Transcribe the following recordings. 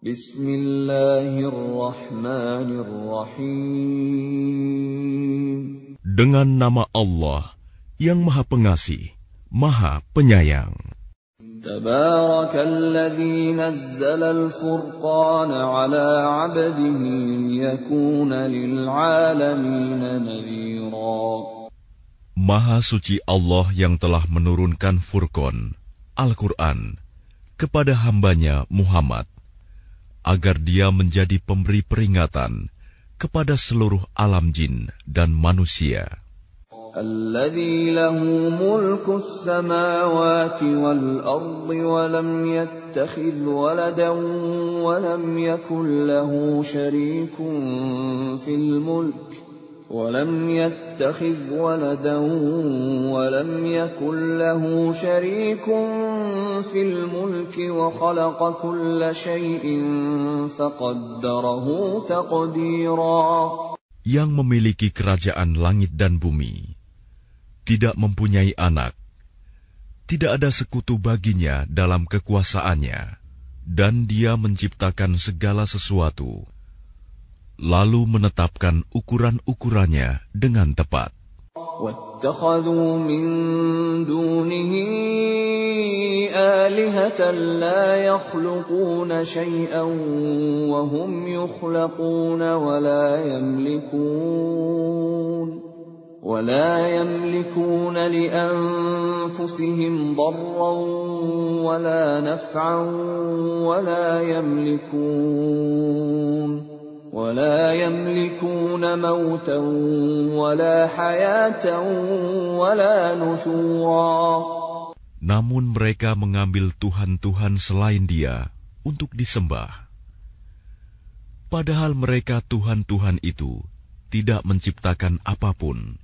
Bismillahirrahmanirrahim. Dengan nama Allah yang Maha Pengasih, Maha Penyayang. Tabarakalladzi nazzala al-furqana 'ala 'abdihi liyakuna lil'alamin nadhira. Maha suci Allah yang telah menurunkan Furqan, Al-Quran, kepada hambanya Muhammad, agar dia menjadi pemberi peringatan kepada seluruh alam jin dan manusia. Alladzi lahu mulkus samawati wal ardi wa lam yattakhidh waladan wa lam yakul lahu syarikun fil mulk ولم يتخذ ولدا ولم يكن له شريك في الملك وخلق كل شيء فقدره تقديرا. Yang memiliki kerajaan langit dan bumi, tidak mempunyai anak, tidak ada sekutu baginya dalam kekuasaannya, dan dia menciptakan segala sesuatu, lalu menetapkan ukuran-ukurannya dengan tepat. وَاتَّخَذُوا مِن دُونِهِ آلِهَةً لَّا يَخْلُقُونَ شَيْئًا وَهُمْ يُخْلَقُونَ وَلَا يَمْلِكُونَ لِأَنفُسِهِمْ ضَرًّا وَلَا نَفْعًا ولا يملكون موتا ولا حياة ولا نشورا. Namun mereka mengambil Tuhan-Tuhan selain Dia untuk disembah. Padahal mereka Tuhan-Tuhan itu tidak menciptakan apapun.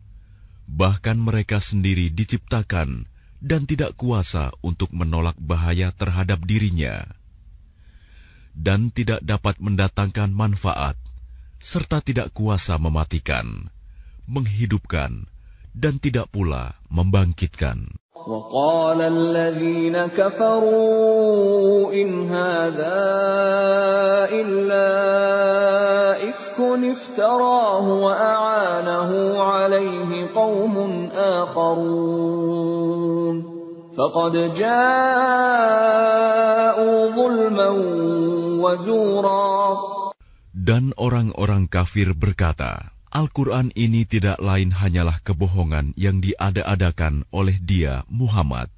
Bahkan mereka sendiri diciptakan dan tidak kuasa untuk menolak bahaya terhadap dirinya, dan tidak dapat mendatangkan manfaat, serta tidak kuasa mematikan, menghidupkan, dan tidak pula membangkitkan. وَقَالَ الَّذِينَ كَفَرُوا إِنْ هَذَا إِلَّا إِفْكٌ افْتَرَاهُ وَأَعَانَهُ عَلَيْهِ قَوْمٌ آخَرُونَ فَقَدْ جَاءُوا ظُلْمًا وَزُورًا. Dan orang-orang kafir berkata, Al-Quran ini tidak lain hanyalah kebohongan yang diada-adakan oleh dia, Muhammad,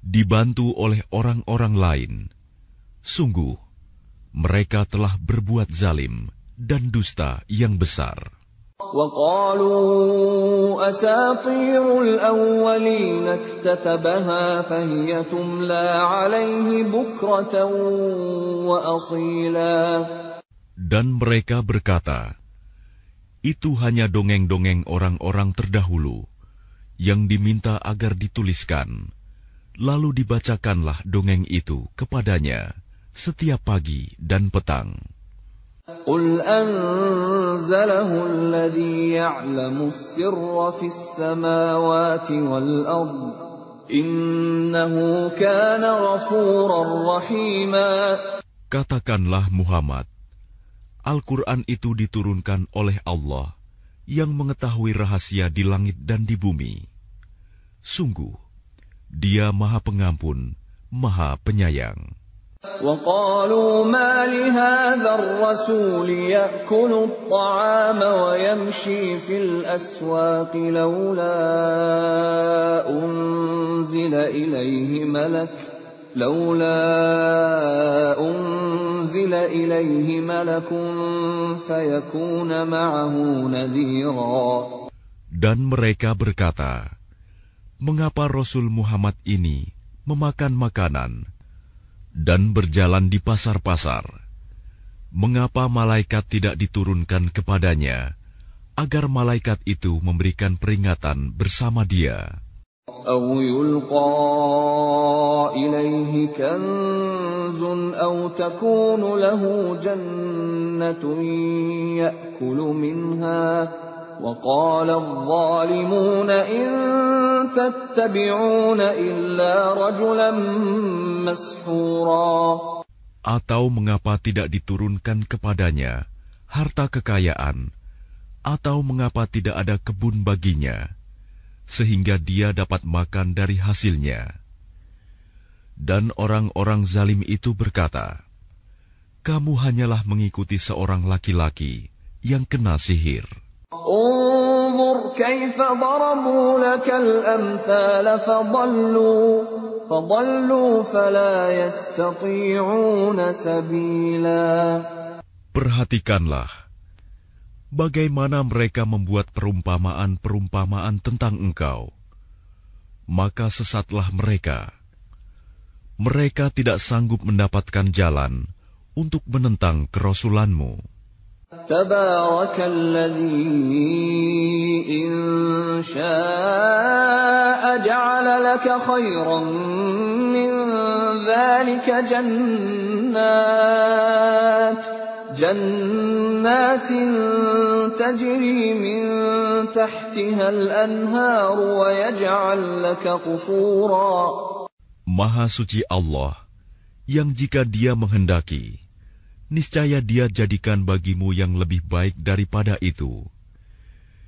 dibantu oleh orang-orang lain. Sungguh, mereka telah berbuat zalim dan dusta yang besar. وَقَالُوا أَسَاطِيرُ الْأَوَّلِينَ اكْتَتَبَهَا فَهِيَ تُمْلَى عَلَيْهِ بُكْرَةً وَأَصِيلًا. Dan mereka berkata, itu hanya dongeng-dongeng orang-orang terdahulu yang diminta agar dituliskan, lalu dibacakanlah dongeng itu kepadanya setiap pagi dan petang. قُلْ أَنزَلَهُ الَّذِي يَعْلَمُ السِّرَّ فِي السَّمَاوَاتِ وَالْأَرْضِ إِنَّهُ كَانَ غَفُورًا رَّحِيمًا. Katakanlah Muhammad, Al-Quran itu diturunkan oleh Allah yang mengetahui rahasia di langit dan di bumi. Sungguh, Dia Maha Pengampun, Maha Penyayang. وَقَالُوا مَا لِهَذَا الرَّسُولِ يَأْكُلُ الطَّعَامَ وَيَمْشِي فِي الْأَسْوَاقِ لَوْلَا أُنزِلَ إِلَيْهِ مَلَكٌ فَيَكُونَ مَعَهُ نَذِيرًا. Dan mereka berkata, mengapa Rasul Muhammad ini memakan makanan dan berjalan di pasar-pasar? Mengapa malaikat tidak diturunkan kepadanya, agar malaikat itu memberikan peringatan bersama dia? أَوْ يُلْقَى إِلَيْهِ كَنزٌ أَوْ تَكُونُ لَهُ جَنَّةٌ يَأْكُلُ مِنْهَا وَقَالَ الظَّالِمُونَ إِن تَتَّبِعُونَ إِلَّا رَجُلًا مَّسْحُورًا. Atau mengapa tidak diturunkan kepadanya harta kekayaan, atau mengapa tidak ada kebun baginya, sehingga dia dapat makan dari hasilnya? Dan orang-orang zalim itu berkata, kamu hanyalah mengikuti seorang laki-laki yang kena sihir. انظر كيف ضربوا لك الأمثال فضلوا فلا يستطيعون سبيلا. Perhatikanlah bagaimana mereka membuat perumpamaan-perumpamaan tentang engkau, maka sesatlah mereka. Mereka tidak sanggup mendapatkan jalan untuk menentang kerasulanmu. Tabarakalladzi in syaa'a ja'ala laka khairan min dzalika jannatin tajri min tahtiha al-anhar wa yaj'al laka qusura. Maha suci Allah, yang jika Dia menghendaki, niscaya Dia jadikan bagimu yang lebih baik daripada itu,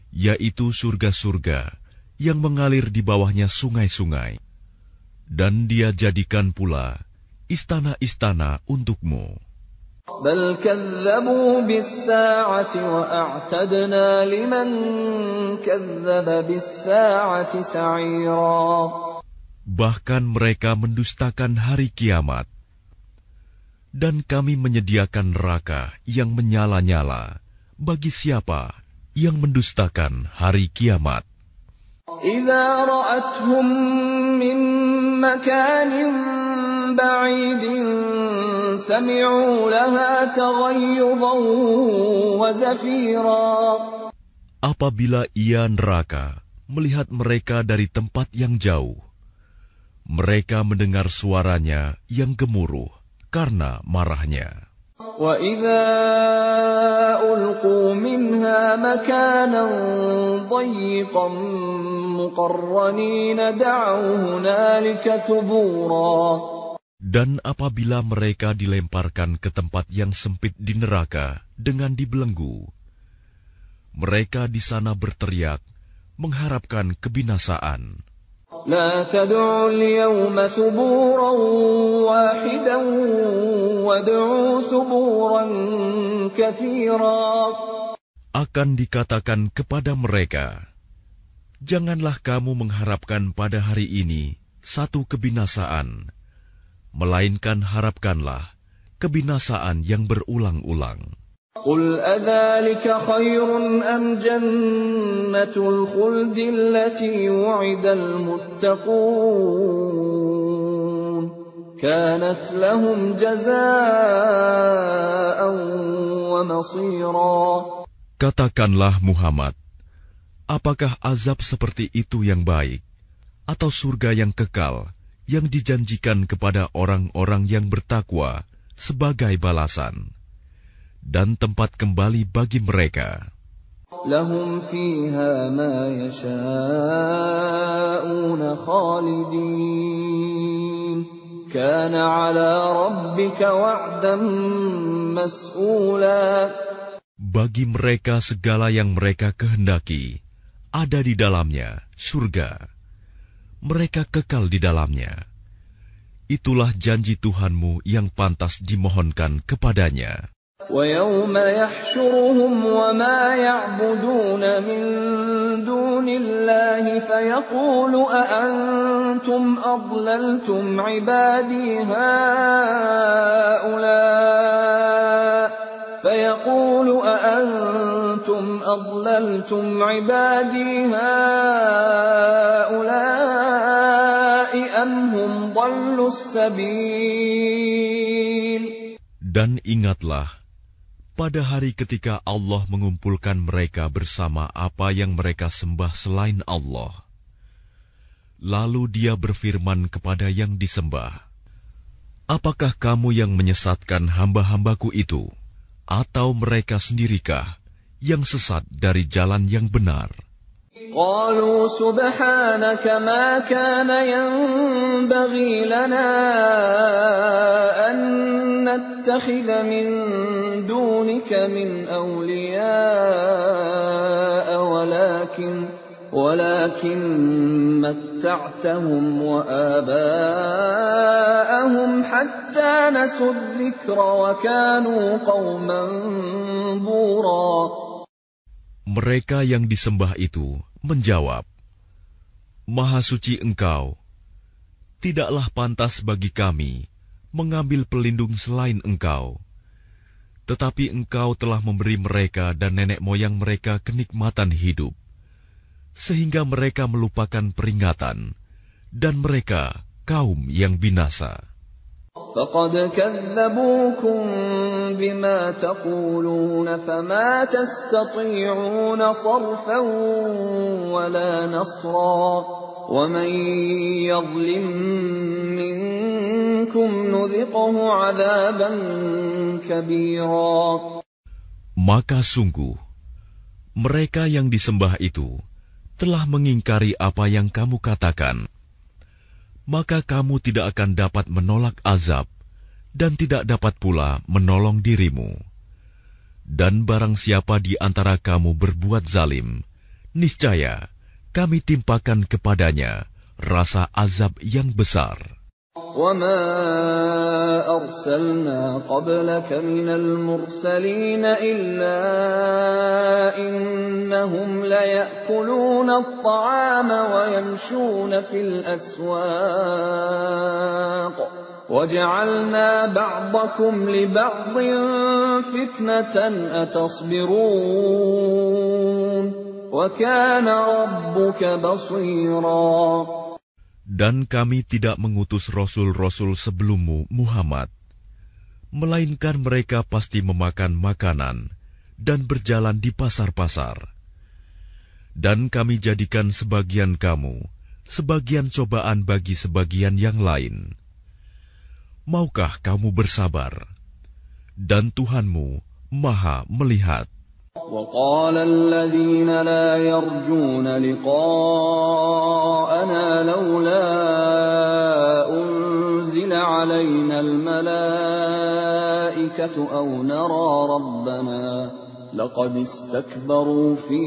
yaitu surga-surga yang mengalir di bawahnya sungai-sungai, dan Dia jadikan pula istana-istana untukmu. Bal kadzabu bis-saa'ati wa a'tadna liman kadzdzaba bis-saa'ati sa'ira. Bahkan mereka mendustakan hari kiamat, dan kami menyediakan neraka yang menyala-nyala bagi siapa yang mendustakan hari kiamat. Idza ra'athum min makanin ba'idin sami'u laha taghayyuzan wa zafira. Apabila ia neraka melihat mereka dari tempat yang jauh, mereka mendengar suaranya yang gemuruh karena marahnya. وَإِذَا أُلْقُوا مِنْهَا مَكَانًا ضَيِّقًا مُقَرَّنِينَ دَعَوْا هُنَالِكَ ثُبُورًا. Dan apabila mereka dilemparkan ke tempat yang sempit di neraka dengan dibelenggu, mereka di sana berteriak mengharapkan kebinasaan. لا تدعوا اليوم ثبورا واحدا وادعوا ثبورا كثيرا. Akan dikatakan kepada mereka, janganlah kamu mengharapkan pada hari ini satu kebinasaan, melainkan harapkanlah kebinasaan yang berulang-ulang. قل أذلك خير أم جنة الخلد التي وعد المتقون كانت لهم جزاء ومصيرا. Katakanlah Muhammad, apakah azab seperti itu yang baik, atau surga yang kekal yang dijanjikan kepada orang-orang yang bertakwa sebagai balasan dan tempat kembali bagi mereka? Lahum fiha ma yasha'una khalidin kana 'ala rabbika wa'dan mas'ula. Bagi mereka segala yang mereka kehendaki ada di dalamnya surga, mereka kekal di dalamnya. Itulah janji Tuhanmu yang pantas dimohonkan kepadanya. وَيَوْمَ يَحْشُرُهُمْ وَمَا يَعْبُدُونَ مِن دُونِ اللَّهِ فَيَقُولُ أَأَنْتُمْ أَضْلَلْتُمْ عِبَادِي هَؤُلَاءِ أَمْ هُمْ ضَلُّوا السَّبِيلَ. Dan ingatlah pada hari ketika Allah mengumpulkan mereka bersama apa yang mereka sembah selain Allah. Lalu Dia berfirman kepada yang disembah, apakah kamu yang menyesatkan hamba-hambaku itu, atau mereka sendirikah yang sesat dari jalan yang benar? قالوا سبحانك ما كان ينبغي لنا أن نتخذ من دونك من أولياء ولكن متعتهم وآباءهم حتى نسوا الذكر وكانوا قوما بورا. Mereka yang disembah itu menjawab, Maha suci Engkau, tidaklah pantas bagi kami mengambil pelindung selain Engkau. Tetapi Engkau telah memberi mereka dan nenek moyang mereka kenikmatan hidup, sehingga mereka melupakan peringatan, dan mereka kaum yang binasa. فَقَدْ كَذَّبُوكُمْ بِمَا تَقُولُونَ فَمَا تَسْتَطِيعُونَ صَرْفًا وَلَا نَصْرًا وَمَنْ يَظْلِمْ مِنْكُمْ نُذِقْهُ عَذَابًا كَبِيرًا. Maka sungguh, mereka yang disembah itu telah mengingkari apa yang kamu katakan. Maka kamu tidak akan dapat menolak azab dan tidak dapat pula menolong dirimu. Dan barang siapa di antara kamu berbuat zalim, niscaya kami timpakan kepadanya rasa azab yang besar. وَمَا أَرْسَلْنَا قَبْلَكَ مِنَ الْمُرْسَلِينَ إِلَّا إِنَّهُمْ لَيَأْكُلُونَ الطَّعَامَ وَيَمْشُونَ فِي الْأَسْوَاقِ وَجَعَلْنَا بَعْضَكُمْ لِبَعْضٍ فِتْنَةً أَتَصْبِرُونَ وَكَانَ رَبُّكَ بَصِيرًا. Dan kami tidak mengutus rasul-rasul sebelummu, Muhammad, melainkan mereka pasti memakan makanan dan berjalan di pasar-pasar. Dan kami jadikan sebagian kamu sebagian cobaan bagi sebagian yang lain. Maukah kamu bersabar? Dan Tuhanmu Maha melihat. وَقَالَ الَّذِينَ لَا يَرْجُونَ لِقَاءَنَا لَوْلَا أُنْزِلَ عَلَيْنَا الْمَلَائِكَةُ أَوْ نَرَى رَبَّنَا لَقَدِ اسْتَكْبَرُوا فِي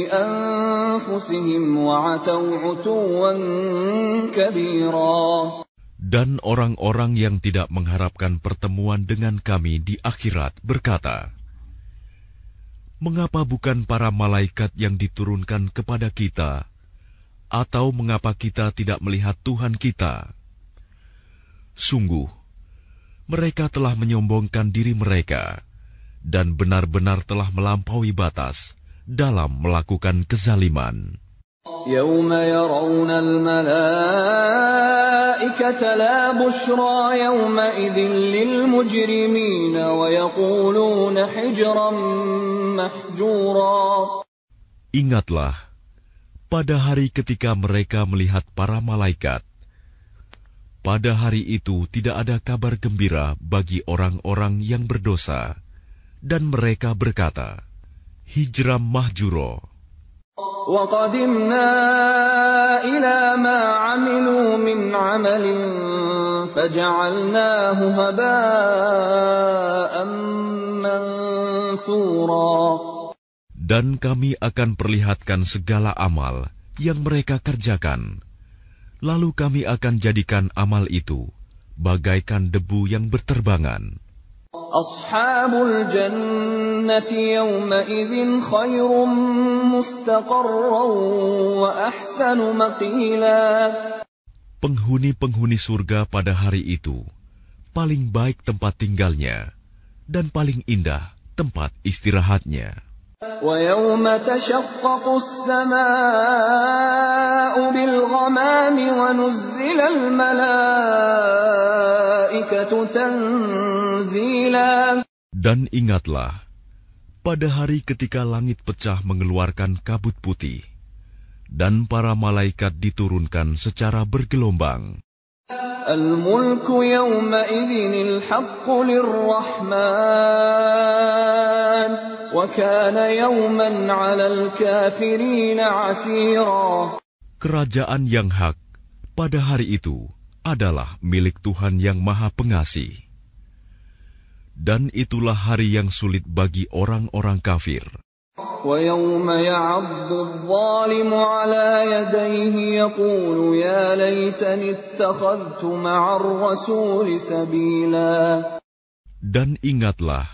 أَنفُسِهِمْ وَعَتَوْا عُتُوًّا كَبِيرًا. Dan orang-orang yang tidak mengharapkan pertemuan dengan kami di akhirat berkata, mengapa bukan para malaikat yang diturunkan kepada kita? Atau mengapa kita tidak melihat Tuhan kita? Sungguh, mereka telah menyombongkan diri mereka dan benar-benar telah melampaui batas dalam melakukan kezaliman. يَوْمَ يَرَوْنَ الْمَلَائِكَةَ لَا بُشْرَى يَوْمَئِذٍ لِلْمُجْرِمِينَ وَيَقُولُونَ حِجْرًا مَحْجُورًا. Ingatlah, pada hari ketika mereka melihat para malaikat, pada hari itu tidak ada kabar gembira bagi orang-orang yang berdosa, dan mereka berkata, hijram mahjuro. وَقَدِمْنَا إِلَى مَا عَمِلُوا مِنْ عَمَلٍ فَجَعَلْنَاهُ هَبَاءً مَنْثُورًا. Dan kami akan perlihatkan segala amal yang mereka kerjakan, lalu kami akan jadikan amal itu bagaikan debu yang berterbangan. Ashabul jannati yawma idzin khairum mustaqarran wa ahsanu maqila. Penghuni-penghuni surga pada hari itu paling baik tempat tinggalnya dan paling indah tempat istirahatnya. Wa yawma tashaqqaqu as-samaa'u bil ghamami wa nuzzila al malaa'ikatu tanzila. Dan ingatlah, pada hari ketika langit pecah mengeluarkan kabut putih, dan para malaikat diturunkan secara bergelombang. Al-mulku yawma'idhinil haqqu lirrahman wa kana yawman 'alal kafirina 'asira. Kerajaan yang hak pada hari itu adalah milik Tuhan yang Maha Pengasih. Dan itulah hari yang sulit bagi orang-orang kafir. وَيَوْمَ يَعَضُّ الظَّالِمُ عَلَى يَدَيْهِ يَقُولُ يَا لَيْتَنِي اتَّخَذْتُ مَعَ الرَّسُولِ سَبِيلًا. Dan ingatlah,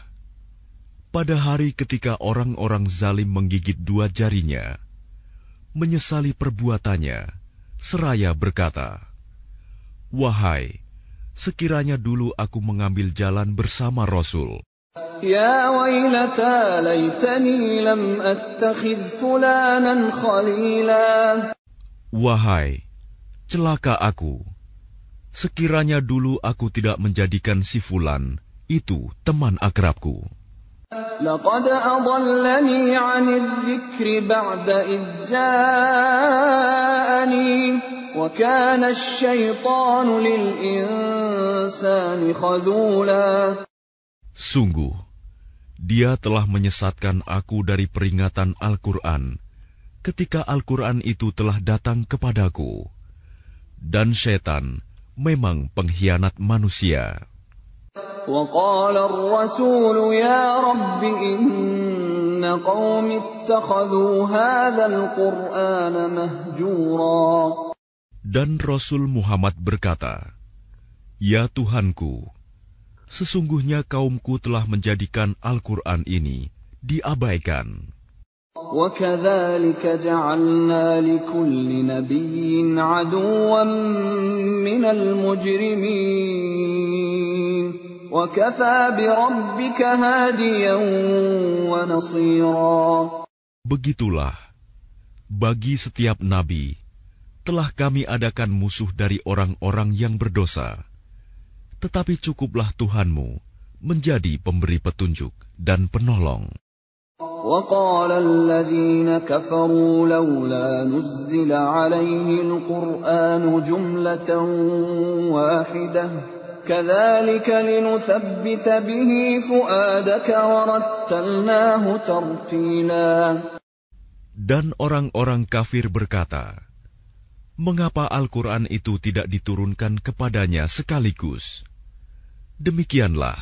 pada hari ketika orang-orang zalim menggigit dua jarinya, menyesali perbuatannya, seraya berkata, "Wahai, sekiranya dulu aku mengambil jalan bersama Rasul. Ya wailata laitani lam attakhidh fulanan khalila." Wahai, celaka aku, sekiranya dulu aku tidak menjadikan si fulan itu teman akrabku. Laqad adallani 'anidh dzikri ba'da idh ja'ani wa kana asy-syaitanu lil insani khadhula. Sungguh, dia telah menyesatkan aku dari peringatan Al-Quran ketika Al-Quran itu telah datang kepadaku. Dan syaitan memang pengkhianat manusia. وَقَالَ الرَّسُولُ يَا رَبِّ إِنَّ قَوْمِ اتَّخَذُوا هَذَا الْقُرْآنَ مَهْجُورًا. Dan Rasul Muhammad berkata, "Ya Tuhanku, sesungguhnya kaumku telah menjadikan Al-Quran ini diabaikan." وَكَذَلِكَ جَعَلْنَا لِكُلِّ نَبِيٍّ عَدُوًّا مِّنَ الْمُجْرِمِينَ وَكَفَى بِرَبِّكَ هَادِيًا وَنَصِيرًا. Begitulah, bagi setiap nabi telah kami adakan musuh dari orang-orang yang berdosa. Tetapi cukuplah Tuhanmu menjadi pemberi petunjuk dan penolong. وَقَالَ الَّذِينَ كَفَرُوا لَوْلَا نُزِّلَ عَلَيْهِ الْقُرْآنُ جُمْلَةً وَاحِدَةً كَذَلِكَ لِنُثَبِّتَ بِهِ فُؤَادَكَ وَرَتَّلْنَاهُ تَرْتِيلًا. Dan orang-orang kafir berkata, "Mengapa Al-Quran itu tidak diturunkan kepadanya sekaligus?" Demikianlah,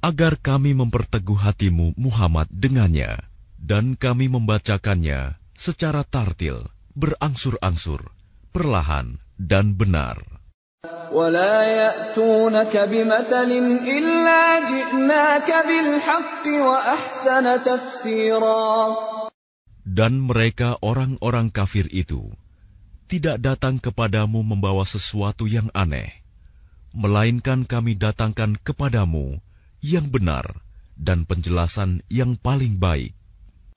agar kami memperteguh hatimu Muhammad dengannya, dan kami membacakannya secara tartil, berangsur-angsur, perlahan dan benar. وَلَا يَأْتُونَكَ بِمَثَلٍ إِلَّا جِئْنَاكَ بِالْحَقِّ وَأَحْسَنَ تَفْسِيرًا. Dan mereka orang-orang kafir itu tidak datang kepadamu membawa sesuatu yang aneh, melainkan kami datangkan kepadamu yang benar dan penjelasan yang paling baik.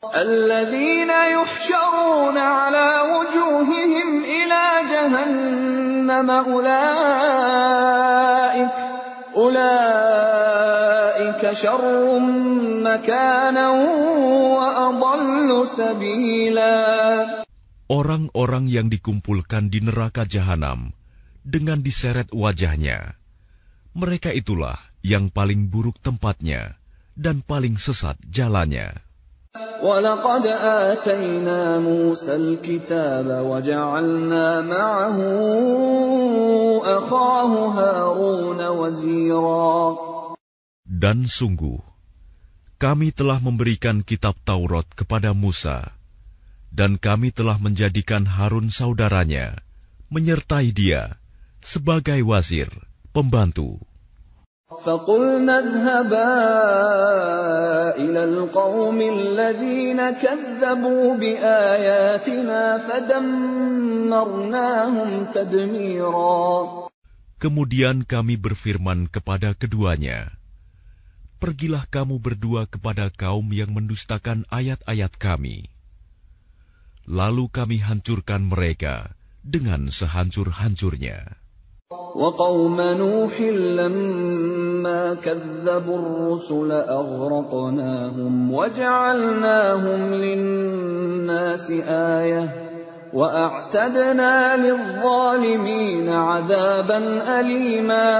الَّذِينَ يُحْشَرُونَ عَلَى وُجُوهِهِمْ إِلَى جَهَنَّمَ أُولَئِكَ شَرٌّ مَكَانًا وَأَضَلُّ سَبِيلًا. Orang-orang yang dikumpulkan di neraka jahanam dengan diseret wajahnya, mereka itulah yang paling buruk tempatnya dan paling sesat jalannya. وَلَقَدْ آتَيْنَا مُوسَى الْكِتَابَ وَجَعَلْنَا مَعَهُ أَخَاهُ هَارُونَ وَزِيرًا. Dan sungguh, kami telah memberikan kitab Taurat kepada Musa, dan kami telah menjadikan Harun saudaranya, menyertai dia sebagai wazir, pembantu. فَقُلْنَا اذْهَبَا إِلَى الْقَوْمِ الَّذِينَ كَذَّبُوا بِآيَاتِنَا فَدَمَّرْنَاهُمْ تَدْمِيرًا. Kemudian kami berfirman kepada keduanya, "Pergilah kamu berdua kepada kaum yang mendustakan ayat-ayat kami. Lalu kami hancurkan mereka dengan sehancur-hancurnya." وَقَوْمَ نُوحٍ لَمَّا كَذَّبُوا الرُّسُلَ أَغْرَقْنَاهُمْ وَجَعَلْنَاهُمْ لِلنَّاسِ آيَةً وَأَعْتَدْنَا لِلظَّالِمِينَ عَذَابًا أَلِيمًا.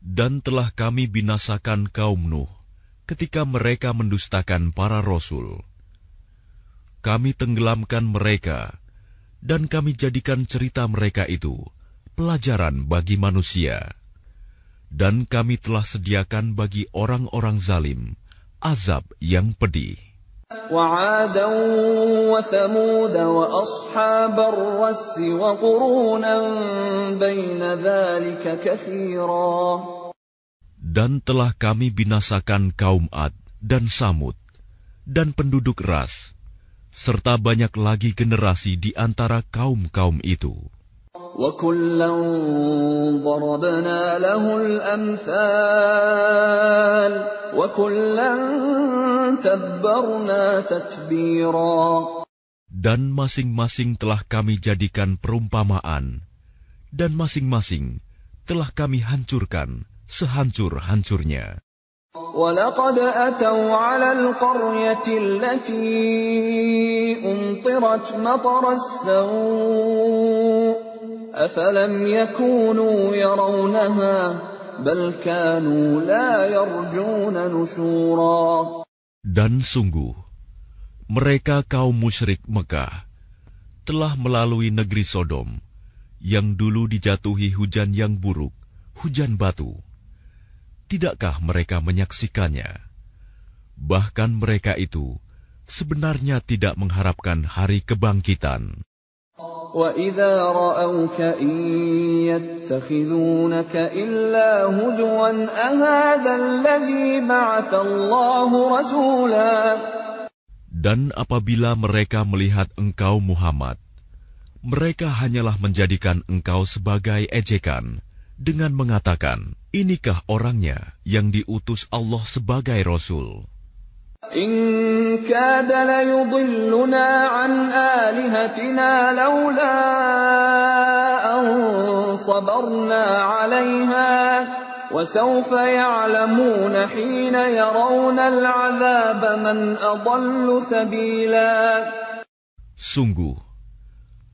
Dan telah kami binasakan kaum Nuh ketika mereka mendustakan para rasul. Kami tenggelamkan mereka, dan kami jadikan cerita mereka itu pelajaran bagi manusia. Dan kami telah sediakan bagi orang-orang zalim azab yang pedih. وَعَادًا وَثَمُودَ وَأَصْحَابَ الرَّسِّ وَقُرُونًا بَيْنَ ذَلِكَ كَثِيرًا. Dan telah kami binasakan kaum Ad dan Samud dan penduduk Ras, serta banyak lagi generasi di antara kaum-kaum itu. وَكُلًّا ضَرَبْنَا لَهُ الْأَمْثَالَ وَكُلًّا تَبَّرْنَا تَتْبِيرًا. Dan masing-masing telah kami jadikan perumpamaan, dan masing-masing telah kami hancurkan sehancur-hancurnya. وَلَقَدْ أَتَوْا عَلَى الْقَرْيَةِ الَّتِي أُمْطِرَتْ مَطَرَ السَّوْءِ أَفَلَمْ يَكُونُوا يَرَوْنَهَا بَلْ كَانُوا لَا يَرْجُونَ نُشُورًا. Dan sungguh, mereka kaum musyrik Mekah telah melalui negeri Sodom, yang dulu dijatuhi hujan yang buruk, hujan batu. Tidakkah mereka menyaksikannya? Bahkan mereka itu sebenarnya tidak mengharapkan hari kebangkitan. وَإِذَا رَأَوْكَ إِن يَتَّخِذُونَكَ إِلَّا هُزُوًا أَهَذَا الَّذِي بَعَثَ اللَّهُ رَسُولًا. Dan apabila mereka melihat engkau Muhammad, mereka hanyalah menjadikan engkau sebagai ejekan dengan mengatakan, inikah orangnya yang diutus Allah sebagai Rasul? إِن كَادَ لَيُضِلُّنَا عَنْ آلِهَتِنَا لَوْلَا أَن صَبَرْنَا عَلَيْهَا وَسَوْفَ يَعْلَمُونَ حِينَ يَرَوْنَ الْعَذَابَ مَنْ أَضَلُّ سَبِيلًا. Sungguh,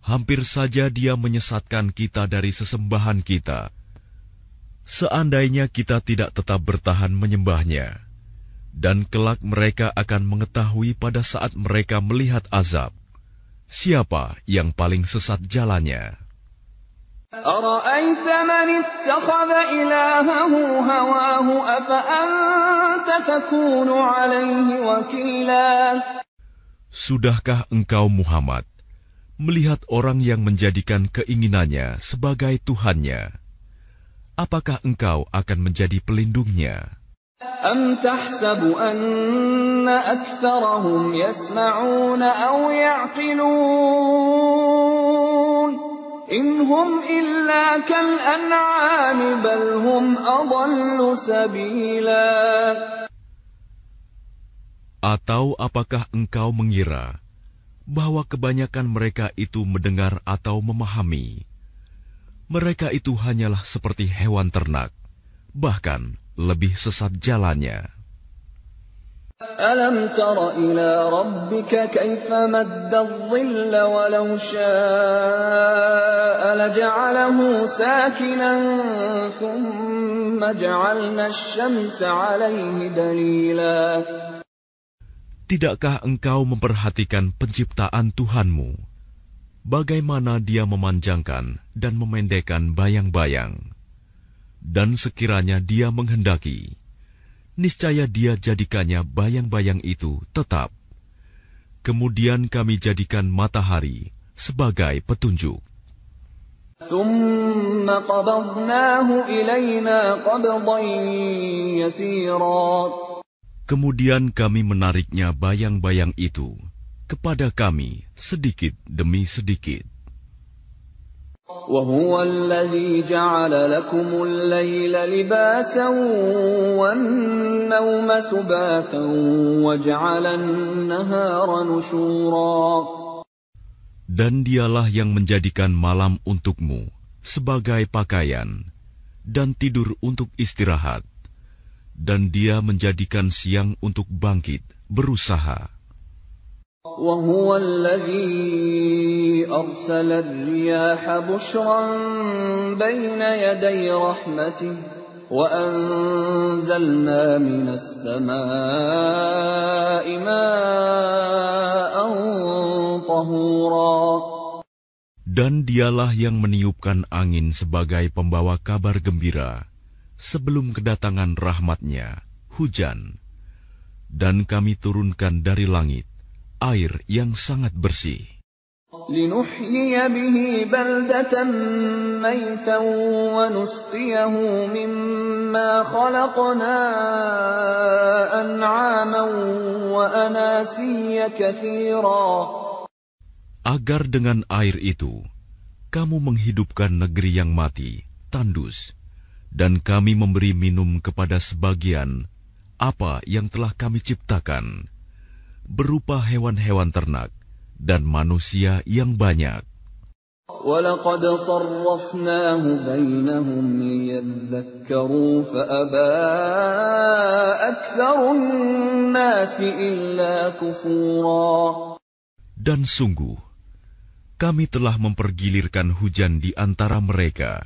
hampir saja dia menyesatkan kita dari sesembahan kita. Seandainya kita tidak tetap bertahan menyembahnya, dan kelak mereka akan mengetahui pada saat mereka melihat azab, siapa yang paling sesat jalannya. أَرَأَيْتَ مَنِ اتَّخَذَ إِلَٰهَهُ هَوَاهُ أَفَأَنتَ تَكُونُ عَلَيْهِ وَكِيلًا. Sudahkah engkau Muhammad melihat orang yang menjadikan keinginannya sebagai Tuhannya? Apakah engkau akan menjadi pelindungnya? أَمْ تَحْسَبُ أَنَّ أَكْثَرَهُمْ يَسْمَعُونَ أَوْ يَعْقِلُونَ إِنْ هُمْ إِلَّا كَالْأَنْعَامِ بَلْ هُمْ أَضَلُّ سَبِيلًا. Atau apakah engkau mengira bahwa kebanyakan mereka itu mendengar atau memahami? Mereka itu hanyalah seperti hewan ternak, bahkan lebih sesat jalannya. أَلَمْ تَرَ إِلَى رَبِّكَ كَيْفَ مَدَّ الظِّلَّ وَلَوْ شَاءَ لَجَعَلَهُ سَاكِنًا ثُمَّ جَعَلْنَا الشَّمْسَ عَلَيْهِ دَلِيلًا. Tidakkah engkau memperhatikan penciptaan Tuhanmu, bagaimana Dia memanjangkan dan memendekkan bayang-bayang? Dan sekiranya Dia menghendaki, niscaya Dia jadikannya bayang-bayang itu tetap. Kemudian kami jadikan matahari sebagai petunjuk. ثُمَّ قَبَضْنَاهُ إِلَيْنَا قَبْضًا يَسِيرًا. Kemudian kami menariknya bayang-bayang itu kepada kami sedikit demi sedikit. وَهُوَ الَّذِي جَعَلَ لَكُمُ اللَّيْلَ لِبَاسًا وَالنَّوْمَ سُبَاتًا وَجَعَلَ النَّهَارَ نُشُورًا. Dan Dialah yang menjadikan malam untukmu sebagai pakaian dan tidur untuk istirahat, dan Dia menjadikan siang untuk bangkit, berusaha. وهو الذي أرسل الرياح بشرا بين يدي رحمته وأنزلنا من السماء ماء طهورا. Dan dialah yang meniupkan angin sebagai pembawa kabar gembira sebelum kedatangan rahmat-Nya, hujan. Dan kami turunkan dari langit air yang sangat bersih. لِنُحْيِيَ بِهِ بَلْدَةً مَيْتًا وَنُسْقِيَهُ مِمَّا خَلَقْنَا أَنْعَامًا وَأَنَاسِيَّ كَثِيرًا. Agar dengan air itu kamu menghidupkan negeri yang mati, tandus, dan kami memberi minum kepada sebagian apa yang telah kami ciptakan, berupa hewan-hewan ternak dan manusia yang banyak. وَلَقَدْ صَرَّفْنَاهُ بَيْنَهُمْ لِيَذَّكَّرُوا فَأَبَى أَكْثَرُ النَّاسِ إِلَّا كُفُورًا. Dan sungguh, kami telah mempergilirkan hujan di antara mereka,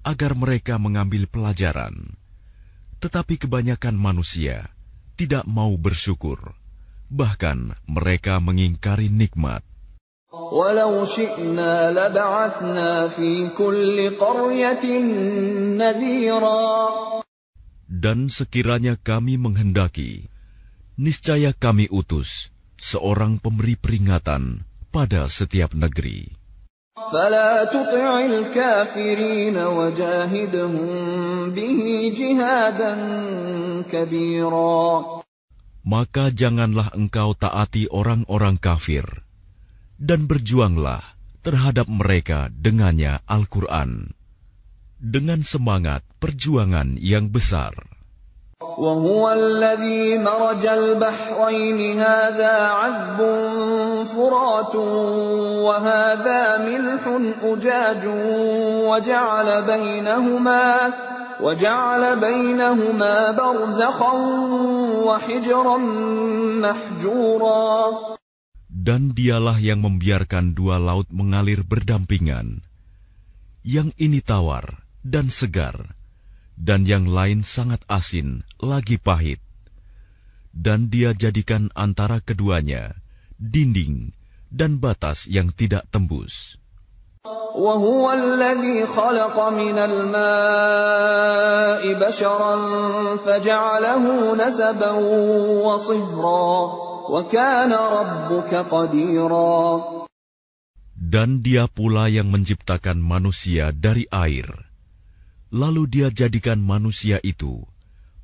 agar mereka mengambil pelajaran. Tetapi kebanyakan manusia tidak mau bersyukur, bahkan mereka mengingkari nikmat. وَلَوْ شِئْنَا لَبَعَثْنَا فِي كُلِّ قَرْيَةٍ نَذِيرًا. Dan sekiranya kami menghendaki, niscaya kami utus seorang pemberi peringatan pada setiap negeri. فَلَا تُطِعِ الْكَافِرِينَ وَجَاهِدْهُم بِهِ جِهَادًا كَبِيرًا. Maka janganlah engkau taati orang-orang kafir, dan berjuanglah terhadap mereka dengannya Al-Quran, dengan semangat perjuangan yang besar. وَهُوَ الَّذِي مَرَجَ الْبَحْرَيْنِ هَذَا عَذْبٌ فُرَاتٌ وَهَذَا مِلْحٌ أُجَاجٌ وَجَعَلَ بَيْنَهُمَا بَرْزَخًا وَحِجْرًا مَحْجُورًا. Dan dialah yang membiarkan dua laut mengalir berdampingan, yang ini tawar dan segar, dan yang lain sangat asin lagi pahit. Dan Dia jadikan antara keduanya dinding dan batas yang tidak tembus. وَهُوَ الَّذِي خَلَقَ مِنَ الْمَاءِ بَشَرًا فَجَعَلَهُ نَسَبًا وَصِهْرًا وَكَانَ رَبُّكَ قَدِيرًا. Dan Dia pula yang menciptakan manusia dari air, lalu Dia jadikan manusia itu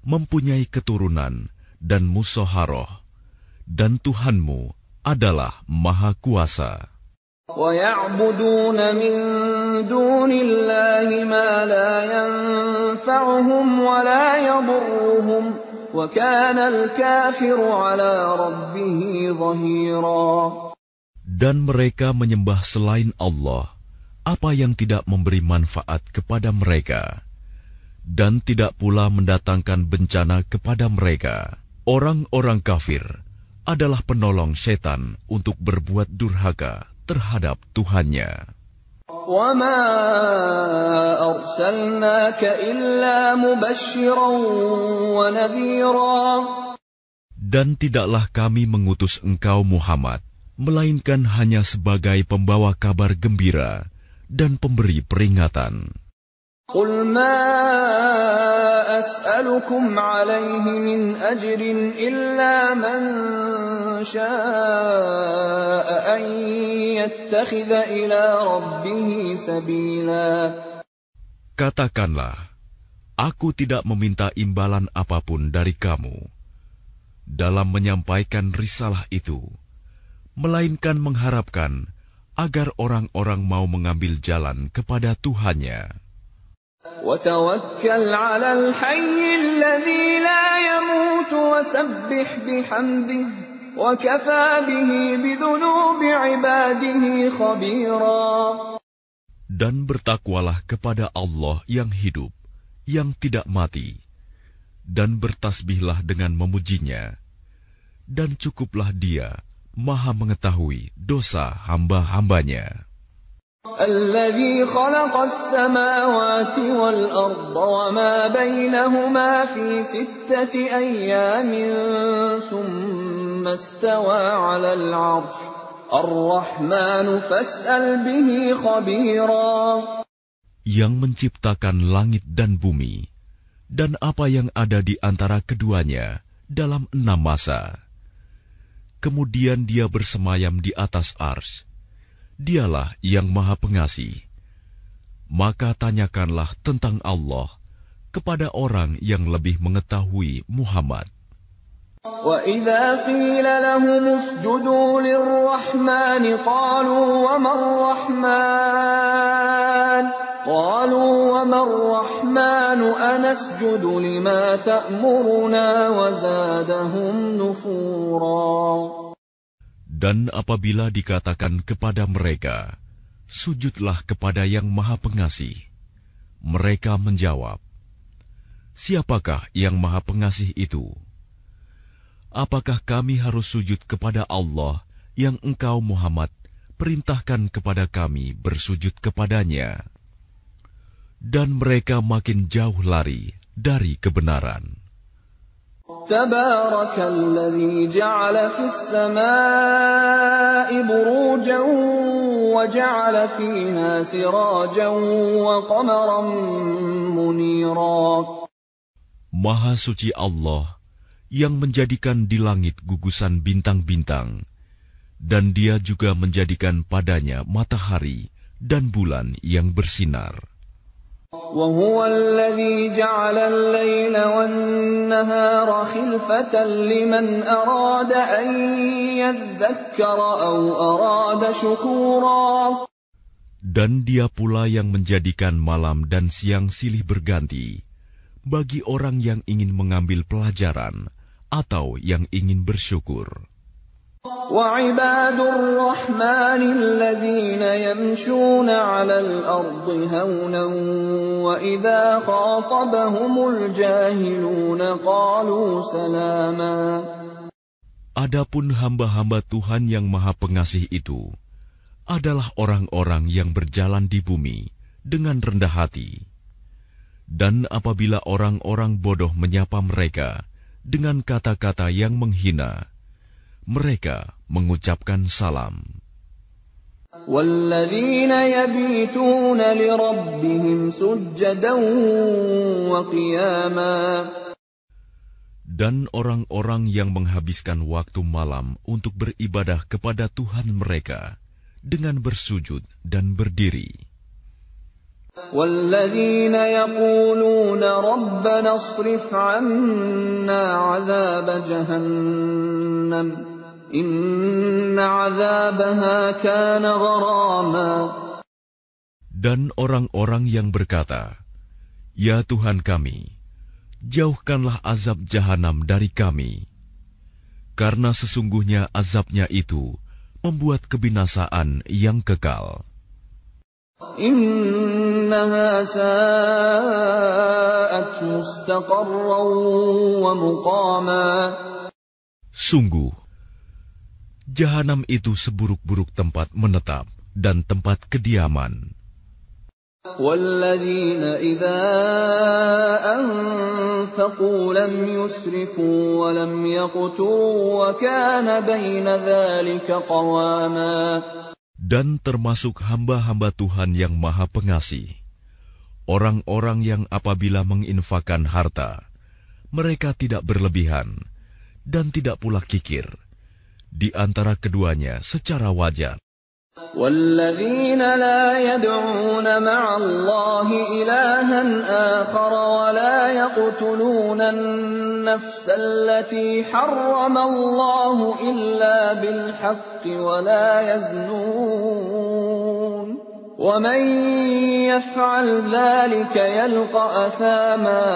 mempunyai keturunan dan musyawarah, dan Tuhanmu adalah Maha Kuasa. وَيَعْبُدُونَ مِن دُونِ اللَّهِ مَا لَا يَنفَعُهُمْ وَلَا يَضُرُّهُمْ وَكَانَ الْكَافِرُ عَلَى رَبِّهِ ظَهِيرًا. Dan mereka menyembah selain Allah apa yang tidak memberi manfaat kepada mereka, dan tidak pula mendatangkan bencana kepada mereka. Orang-orang kafir adalah penolong setan untuk berbuat durhaka terhadap Tuhannya. وَمَا أَرْسَلْنَاكَ إِلَّا مُبَشِّرًا وَنَذِيرًا. Dan tidaklah kami mengutus engkau Muhammad, melainkan hanya sebagai pembawa kabar gembira dan pemberi peringatan. قُلْ مَا أَسْأَلُكُمْ عَلَيْهِ مِنْ أَجْرٍ إِلَّا مَنْ شَاءَ أَنْ يَتَّخِذَ إِلَى رَبِّهِ سَبِيلًا. Katakanlah, aku tidak meminta imbalan apapun dari kamu dalam menyampaikan risalah itu, melainkan mengharapkan agar orang-orang mau mengambil jalan kepada Tuhannya. وَتَوَكَّلْ عَلَى الْحَيِّ الَّذِي لَا يَمُوتُ وَسَبِّحْ بِحَمْدِهِ وَكَفَى بِهِ بِذُنُوبِ عِبَادِهِ خَبِيرًا. Dan bertakwalah kepada Allah yang hidup, yang tidak mati, dan bertasbihlah dengan memujinya, dan cukuplah Dia Maha mengetahui dosa hamba-hambanya. الذي خلق السماوات والأرض وما بينهما في 6 أيام ثم استوى على العرش الرحمن فاسأل به خبيرا. Yang menciptakan langit dan bumi dan apa yang ada di antara keduanya dalam 6 masa. Kemudian dia bersemayam di atas ars. Dialah yang Maha Pengasih. Maka tanyakanlah tentang Allah kepada orang yang lebih mengetahui Muhammad. وَإِذَا قِيلَ لَهُمُ اسْجُدُوا لِلرَّحْمَنِ قَالُوا وَمَا الرَّحْمَنُ أَنَسْجُدُ لِمَا تَأْمُرُنَا وَزَادَهُمْ نُفُورًا. Dan apabila dikatakan kepada mereka, sujudlah kepada yang Maha Pengasih, mereka menjawab, siapakah yang Maha Pengasih itu? Apakah kami harus sujud kepada Allah yang engkau Muhammad perintahkan kepada kami bersujud kepadanya? Dan mereka makin jauh lari dari kebenaran. تبارك الذي جعل في السماء بروجا وجعل فيها سراجا وقمرا منيرا. Maha suci Allah yang menjadikan di langit gugusan bintang-bintang, dan Dia juga menjadikan padanya matahari dan bulan yang bersinar. وهو الذي جعل الليل والنهار خلفة لمن أراد أن يذكر أو أراد شكورا. Dan Dia pula yang menjadikan malam dan siang silih berganti bagi orang yang ingin mengambil pelajaran atau yang ingin bersyukur. وَعِبَادُ الرَّحْمَنِ الَّذِينَ يَمْشُونَ عَلَى الْأَرْضِ هَوْنًا وَإِذَا خَاطَبَهُمُ الْجَاهِلُونَ قَالُوا سَلَامًا. Adapun hamba-hamba Tuhan yang Maha Pengasih itu adalah orang-orang yang berjalan di bumi dengan rendah hati. Dan apabila orang-orang bodoh menyapa mereka dengan kata-kata yang menghina, mereka mengucapkan salam. وَالَّذِينَ يَبِيتُونَ لِرَبِّهِمْ سُجَّدًا وَقِيَامًا. Dan orang-orang yang menghabiskan waktu malam untuk beribadah kepada Tuhan mereka dengan bersujud dan berdiri. وَالَّذِينَ يَقُولُونَ رَبَّنَا اصْرِفْ عَنَّا عَذَابَ جَهَنَّمَ إِنَّ عَذَابَهَا كَانَ غَرَامًا. Dan orang-orang yang berkata, Ya Tuhan kami, jauhkanlah azab jahanam dari kami, karena sesungguhnya azabnya itu membuat kebinasaan yang kekal. إِنَّهَا سَاءَتْ مُسْتَقَرًّا وَمُقَامًا. Sungguh, jahanam itu seburuk-buruk tempat menetap dan tempat kediaman. وَالَّذِينَ إِذَا أَنفَقُوا لَمْ يُسْرِفُوا وَلَمْ يَقْتُرُوا وَكَانَ بَيْنَ ذَلِكَ قَوَامًا. Dan termasuk hamba-hamba Tuhan yang Maha Pengasih, orang-orang yang apabila menginfakkan harta, mereka tidak berlebihan dan tidak pula kikir, di antara keduanya secara wajar. وَالَّذِينَ لَا يَدْعُونَ مَعَ اللَّهِ إِلَٰهًا آخَرَ وَلَا يَقْتُلُونَ النَّفْسَ الَّتِي حَرَّمَ اللَّهُ إِلَّا بِالْحَقِّ وَلَا يَزْنُونَ وَمَن يَفْعَلْ ذَلِكَ يَلْقَ أَثَامًا.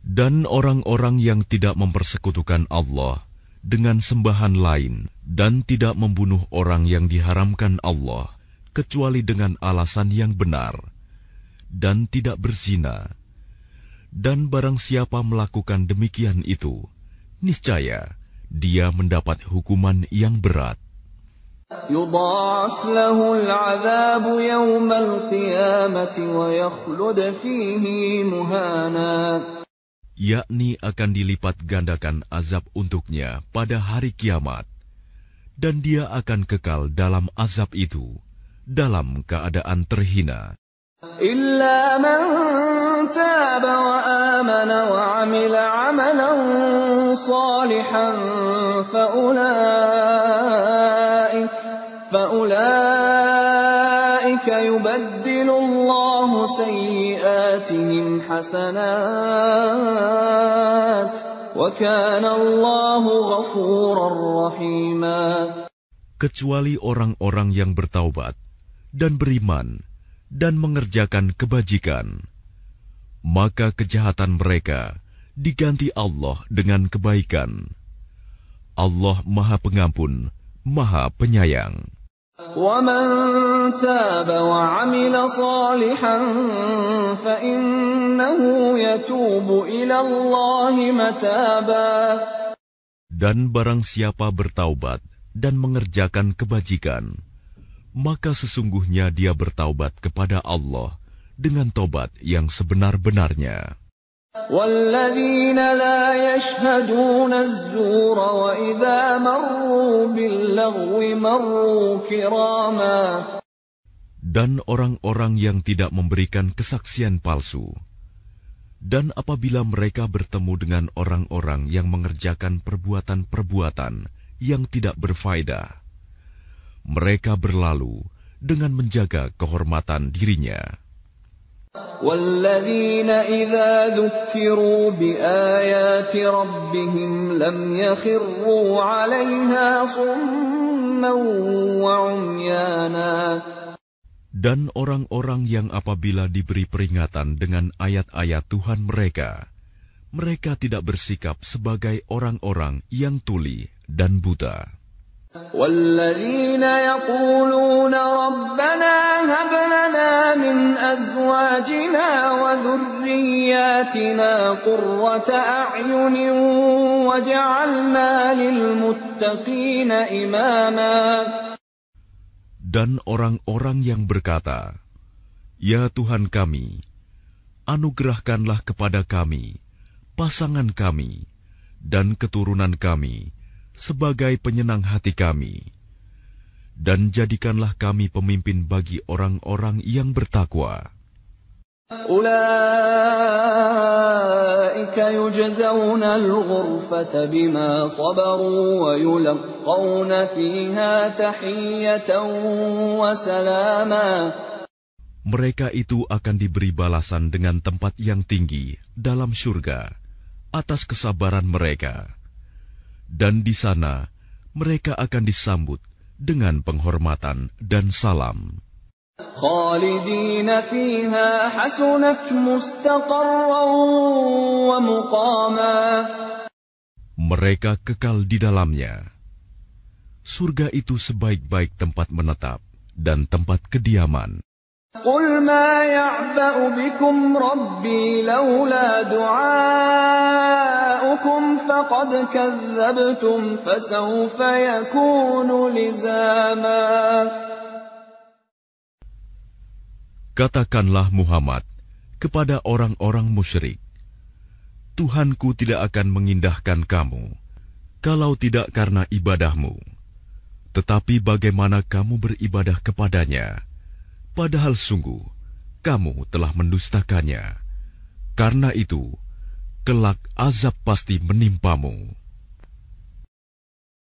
Dan orang-orang yang tidak mempersekutukan Allah dengan sembahan lain dan tidak membunuh orang yang diharamkan Allah kecuali dengan alasan yang benar dan tidak berzina, dan barang siapa melakukan demikian itu, niscaya dia mendapat hukuman yang berat. يضاعف له العذاب يوم القيامة ويخلد فيه مهانا. Yakni akan dilipat gandakan azab untuknya pada hari kiamat, dan dia akan kekal dalam azab itu, dalam keadaan terhina. إلا من تاب وآمن وعمل عملا صالحا فأولئك يبدل الله سيئاتهم حسنات وكان الله غفورا رحيما. Kecuali orang-orang yang bertaubat dan beriman dan mengerjakan kebajikan, maka kejahatan mereka diganti Allah dengan kebaikan. Allah Maha Pengampun, Maha Penyayang. وَمَن تَابَ وَعَمِلَ صَالِحًا فَإِنَّهُ يَتُوبُ إِلَى اللَّهِ مَتَابًا. Dan barang siapa bertaubat dan mengerjakan kebajikan, maka sesungguhnya dia bertaubat kepada Allah dengan tobat yang sebenar-benarnya. وَالَّذِينَ لَا يَشْهَدُونَ الزُّورَ وَإِذَا مَرُّوا بِاللَّغْوِ مَرُّوا كِرَامًا. Dan orang-orang yang tidak memberikan kesaksian palsu, dan apabila mereka bertemu dengan orang-orang yang mengerjakan perbuatan-perbuatan yang tidak berfaedah, mereka berlalu dengan menjaga kehormatan dirinya. وَالَّذِينَ إِذَا ذُكِّرُوا بِآيَاتِ رَبِّهِمْ لَمْ يَخِرُّوا عَلَيْهَا صُمًّا وَعُمْيَانًا. Dan orang-orang yang apabila diberi peringatan dengan ayat-ayat Tuhan mereka, mereka tidak bersikap sebagai orang-orang yang tuli dan buta. وَالَّذِينَ يَقُولُونَ رَبَّنَا هَبْ لَنَا مِنْ أَزْوَاجِنَا وَذُرِّيَّاتِنَا قُرَّةَ أَعْيُنٍ وَاجْعَلْنَا لِلْمُتَّقِينَ إِمَامًا. Dan orang-orang yang berkata, "Ya Tuhan kami, anugerahkanlah kepada kami pasangan kami dan keturunan kami sebagai penyenang hati kami, dan jadikanlah kami pemimpin bagi orang-orang yang bertakwa." أُولَئِكَ يُجْزَوْنَ الْغُرْفَةَ بِمَا صَبَرُوا وَيُلَقَّوْنَ فِيهَا تَحِيَّةً وَسَلَامًا. Mereka itu akan diberi balasan dengan tempat yang tinggi dalam surga atas kesabaran mereka. Dan di sana mereka akan disambut dengan penghormatan dan salam. خَالِدِينَ فِيهَا حَسُنَتْ مُسْتَقَرًّا وَمُقَامًا. Mereka kekal di dalamnya. Surga itu sebaik-baik tempat menetap dan tempat kediaman. قُلْ مَا يَعْبَأُ بِكُمْ رَبِّي لَوْلَا دُعَاؤُكُمْ فَقَدْ كَذَّبْتُمْ فَسَوْفَ يَكُونُ لِزَامًا. Katakanlah Muhammad kepada orang-orang musyrik, Tuhanku tidak akan mengindahkan kamu kalau tidak karena ibadahmu. Tetapi bagaimana kamu beribadah kepadanya, padahal sungguh kamu telah mendustakannya. Karena itu, kelak azab pasti menimpamu.